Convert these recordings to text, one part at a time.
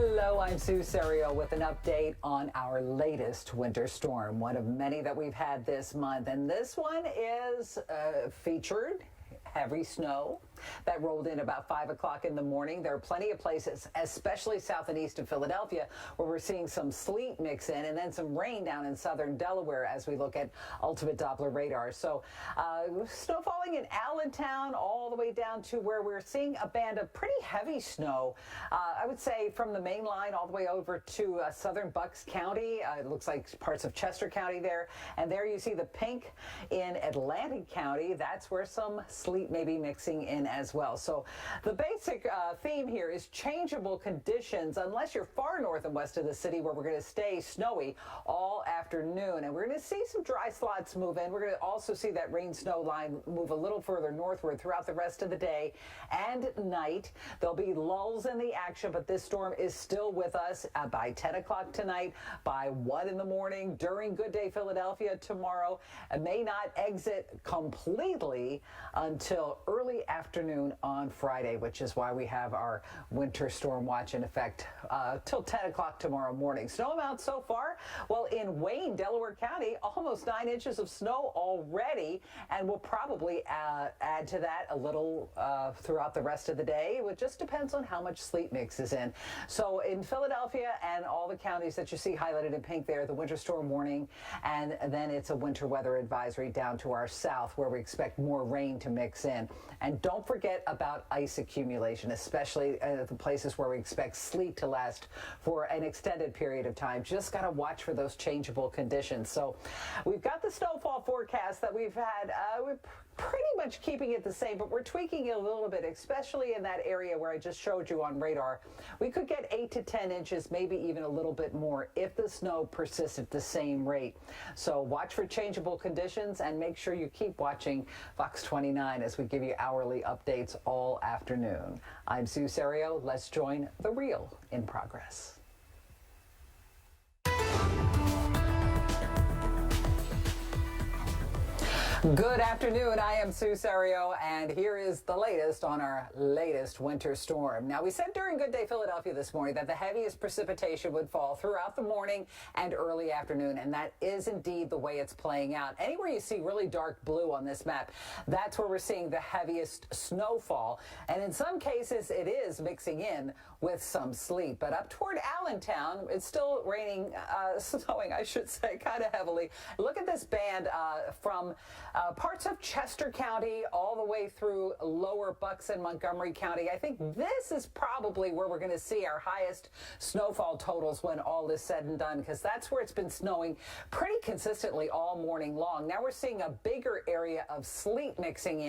Hello, I'm Sue Serio with an update on our latest winter storm, one of many that we've had this month. And this one is featured heavy snow that rolled in about 5 o'clock in the morning. There are plenty of places, especially south and east of Philadelphia, where we're seeing some sleet mix in and then some rain down in southern Delaware as we look at ultimate Doppler radar. So snow falling in Allentown all the way down to where we're seeing a band of pretty heavy snow. I would say from the main line all the way over to southern Bucks County. It looks like parts of Chester County there. And there you see the pink in Atlantic County. That's where some sleet may be mixing in as well. So the basic theme here is changeable conditions unless you're far north and west of the city, where we're going to stay snowy all afternoon. And we're going to see some dry slots move in. We're going to also see that rain snow line move a little further northward throughout the rest of the day and night. There'll be lulls in the action, but this storm is still with us by 10 o'clock tonight, by 1 in the morning during Good Day Philadelphia tomorrow. It may not exit completely until early afternoon on Friday, which is why we have our winter storm watch in effect till 10 o'clock tomorrow morning. Snow amount so far, well, in Wayne, Delaware County, almost 9 inches of snow already, and we'll probably add to that a little throughout the rest of the day. It just depends on how much sleet mixes in. So in Philadelphia and all the counties that you see highlighted in pink there, the winter storm warning, and then it's a winter weather advisory down to our south, where we expect more rain to mix in. And don't forget about ice accumulation, especially the places where we expect sleet to last for an extended period of time. Just got to watch for those changeable conditions. So we've got the snowfall forecast that we've had. We're pretty much keeping it the same, but we're tweaking it a little bit, especially in that area where I just showed you on radar. We could get 8 to 10 inches, maybe even a little bit more if the snow persists at the same rate. So watch for changeable conditions and make sure you keep watching Fox 29 as we give you hourly updates all afternoon. I'm Sue Serio. Let's join the real in progress. Good afternoon. I am Sue Serio, and here is the latest on our latest winter storm. Now, we said during Good Day Philadelphia this morning that the heaviest precipitation would fall throughout the morning and early afternoon, and that is indeed the way it's playing out. Anywhere you see really dark blue on this map, that's where we're seeing the heaviest snowfall, and in some cases it is mixing in with some sleet. But up toward Allentown, it's still raining, snowing, I should say, kind of heavily. Look at this band from parts of Chester County all the way through lower Bucks and Montgomery County. I think this is probably where we're going to see our highest snowfall totals when all is said and done, because that's where it's been snowing pretty consistently all morning long. Now we're seeing a bigger area of sleet mixing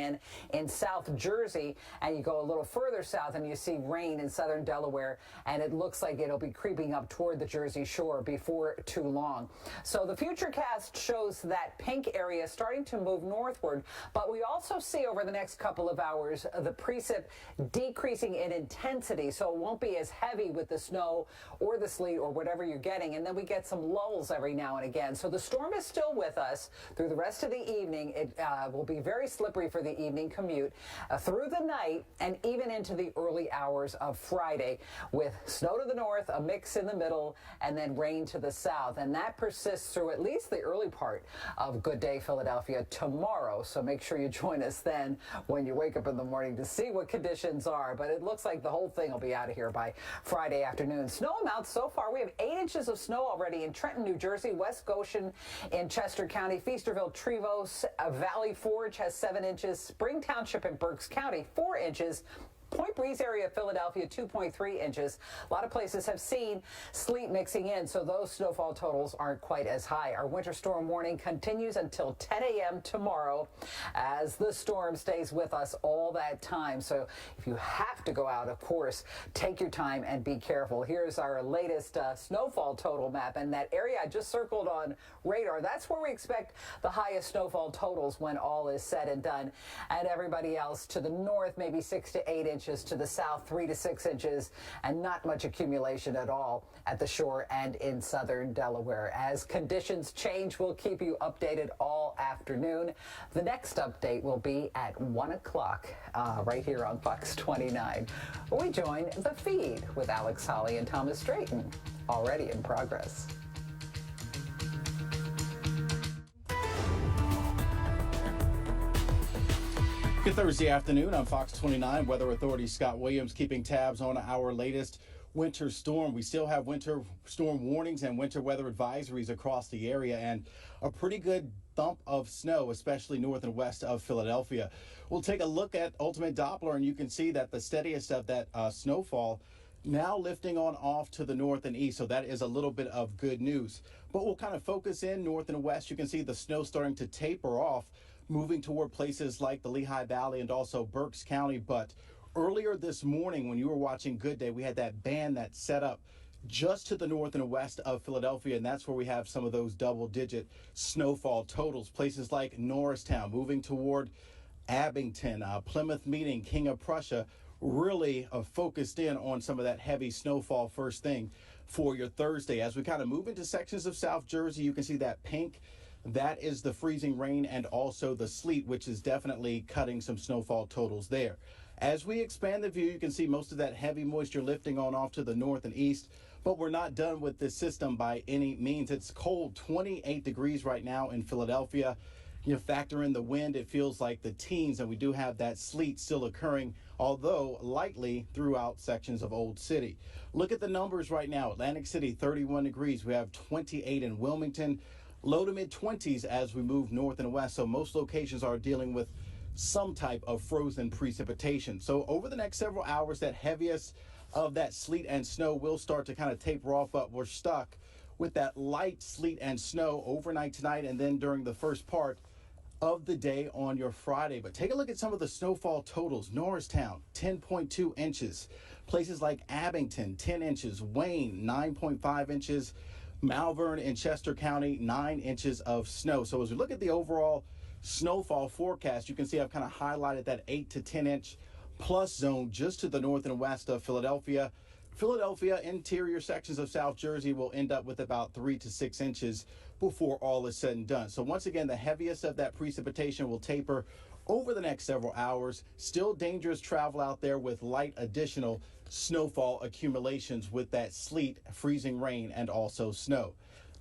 in South Jersey, and you go a little further south and you see rain in southern Delaware, and it looks like it'll be creeping up toward the Jersey Shore before too long. So the futurecast shows that pink area starting to move northward, but we also see over the next couple of hours the precip decreasing in intensity, so it won't be as heavy with the snow or the sleet or whatever you're getting, and then we get some lulls every now and again. So the storm is still with us through the rest of the evening. It will be very slippery for the evening commute through the night and even into the early hours of Friday, with snow to the north, a mix in the middle, and then rain to the south, and that persists through at least the early part of Good Day Philadelphia tomorrow. So make sure you join us then when you wake up in the morning to see what conditions are. But it looks like the whole thing will be out of here by Friday afternoon. Snow amounts so far, we have 8 inches of snow already in Trenton, New Jersey, West Goshen in Chester County, Feasterville, Trevose, Valley Forge has 7 inches, Spring Township in Berks County, 4 inches, Point Breeze area of Philadelphia, 2.3 inches. A lot of places have seen sleet mixing in, so those snowfall totals aren't quite as high. Our winter storm warning continues until 10 a.m. tomorrow as the storm stays with us all that time. So if you have to go out, of course, take your time and be careful. Here's our latest snowfall total map, and that area I just circled on radar, that's where we expect the highest snowfall totals when all is said and done. And everybody else to the north, maybe 6 to 8 inches. inches to the south, 3 to 6 inches, and not much accumulation at all at the shore and in southern Delaware. As conditions change, we'll keep you updated all afternoon. The next update will be at 1 o'clock right here on Fox 29. We join The Feed with Alex Holly and Thomas Drayton, already in progress. Good Thursday afternoon on Fox 29 Weather Authority. Scott Williams keeping tabs on our latest winter storm. We still have winter storm warnings and winter weather advisories across the area, and a pretty good thump of snow, especially north and west of Philadelphia. We'll take a look at ultimate Doppler, and you can see that the steadiest of that snowfall now lifting on off to the north and east, so that is a little bit of good news. But we'll kind of focus in north and west. You can see the snow starting to taper off, moving toward places like the Lehigh Valley and also Berks County. But earlier this morning, when you were watching Good Day, we had that band that set up just to the north and west of Philadelphia, and that's where we have some of those double-digit snowfall totals. Places like Norristown, moving toward Abington, Plymouth Meeting, King of Prussia, really focused in on some of that heavy snowfall first thing for your Thursday. As we kind of move into sections of South Jersey, you can see that pink. That is the freezing rain and also the sleet, which is definitely cutting some snowfall totals there. As we expand the view, you can see most of that heavy moisture lifting on off to the north and east, but we're not done with this system by any means. It's cold, 28 degrees right now in Philadelphia. You factor in the wind, it feels like the teens, and we do have that sleet still occurring, although lightly throughout sections of Old City. Look at the numbers right now. Atlantic City, 31 degrees. We have 28 in Wilmington. Low to mid-20s as we move north and west, so most locations are dealing with some type of frozen precipitation. So over the next several hours, that heaviest of that sleet and snow will start to kind of taper off, but we're stuck with that light sleet and snow overnight tonight and then during the first part of the day on your Friday. But take a look at some of the snowfall totals. Norristown, 10.2 inches. Places like Abington, 10 inches. Wayne, 9.5 inches. Malvern in Chester County, 9 inches of snow. So as we look at the overall snowfall forecast, you can see I've kind of highlighted that 8 to 10 inch plus zone just to the north and west of Philadelphia. Philadelphia, interior sections of South Jersey will end up with about 3 to 6 inches before all is said and done. So once again, the heaviest of that precipitation will taper over the next several hours. Still dangerous travel out there with light additional snowfall accumulations with that sleet, freezing rain, and also snow.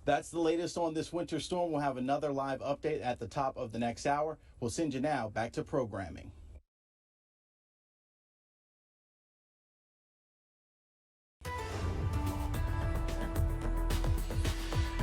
That's the latest on this winter storm. We'll have another live update at the top of the next hour. We'll send you now back to programming.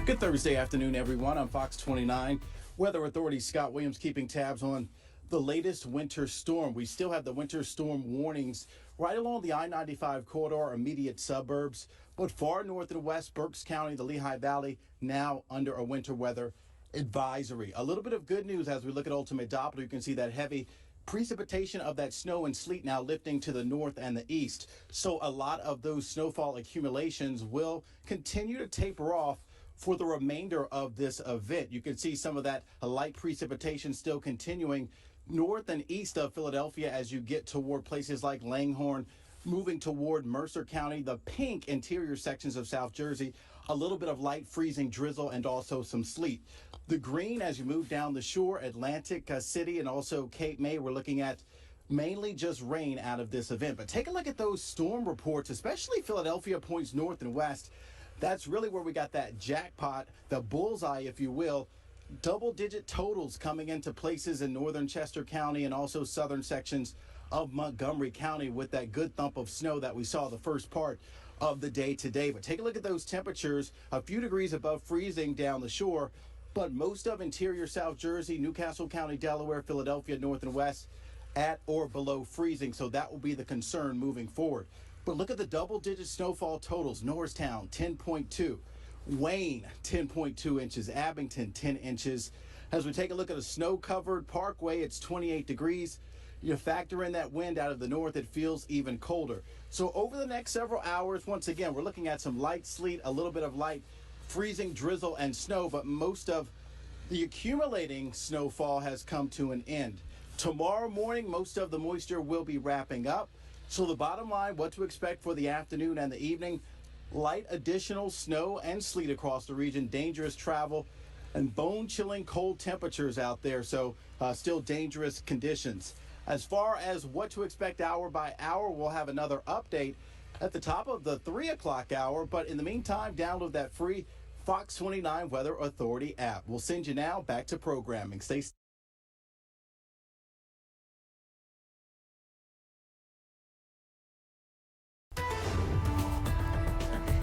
Good Thursday afternoon, everyone. I'm Fox 29 Weather Authority. Scott Williams keeping tabs on the latest winter storm. We still have the winter storm warnings right along the I-95 corridor, immediate suburbs, but far north and west, Berks County, the Lehigh Valley, now under a winter weather advisory. A little bit of good news as we look at ultimate Doppler. You can see that heavy precipitation of that snow and sleet now lifting to the north and the east. So a lot of those snowfall accumulations will continue to taper off for the remainder of this event. You can see some of that light precipitation still continuing north and east of Philadelphia as you get toward places like Langhorne, moving toward Mercer County, the pink interior sections of South Jersey, a little bit of light freezing drizzle and also some sleet. The green as you move down the shore, Atlantic City and also Cape May, we're looking at mainly just rain out of this event. But take a look at those storm reports, especially Philadelphia points north and west. That's really where we got that jackpot, the bullseye, if you will. Double-digit totals coming into places in northern Chester County and also southern sections of Montgomery County with that good thump of snow that we saw the first part of the day today. But take a look at those temperatures, a few degrees above freezing down the shore, but most of interior South Jersey, Newcastle County, Delaware, Philadelphia, north and west at or below freezing. So that will be the concern moving forward. But look at the double-digit snowfall totals. Norristown, 10.2. Wayne, 10.2 inches. Abington, 10 inches. As we take a look at a snow-covered Parkway, it's 28 degrees. You factor in that wind out of the north, it feels even colder. So over the next several hours, once again, we're looking at some light sleet, a little bit of light freezing drizzle and snow, but most of the accumulating snowfall has come to an end. Tomorrow morning, most of the moisture will be wrapping up. So the bottom line, what to expect for the afternoon and the evening: light additional snow and sleet across the region, dangerous travel, and bone-chilling cold temperatures out there, so still dangerous conditions. As far as what to expect hour by hour, we'll have another update at the top of the 3 o'clock hour, but in the meantime, download that free Fox 29 Weather Authority app. We'll send you now back to programming. Stay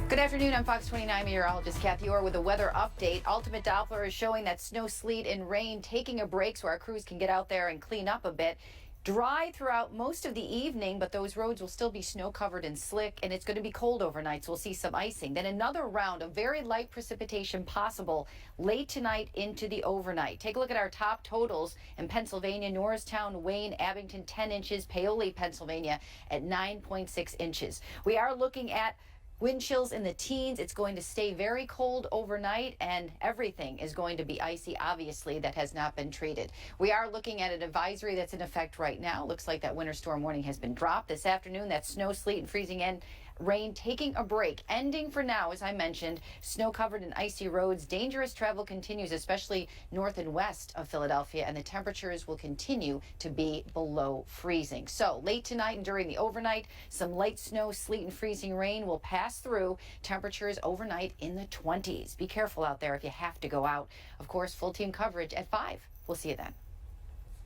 Good afternoon. I'm Fox 29 meteorologist Kathy Orr with a weather update. Ultimate Doppler is showing that snow, sleet, and rain taking a break so our crews can get out there and clean up a bit. Dry throughout most of the evening, but those roads will still be snow covered and slick, and it's going to be cold overnight, so we'll see some icing. Then another round of very light precipitation possible late tonight into the overnight. Take a look at our top totals in Pennsylvania: Norristown, Wayne, Abington 10 inches, Paoli, Pennsylvania at 9.6 inches. We are looking at wind chills in the teens. It's going to stay very cold overnight, and everything is going to be icy, obviously, that has not been treated. We are looking at an advisory that's in effect right now. Looks like that winter storm warning has been dropped. This afternoon, that snow, sleet, and freezing and rain taking a break, ending for now, as I mentioned. Snow covered and icy roads. Dangerous travel continues, especially north and west of Philadelphia, and the temperatures will continue to be below freezing. So late tonight and during the overnight, some light snow, sleet, and freezing rain will pass through. Temperatures overnight in the 20s. Be careful out there if you have to go out. Of course, full team coverage at 5. We'll see you then.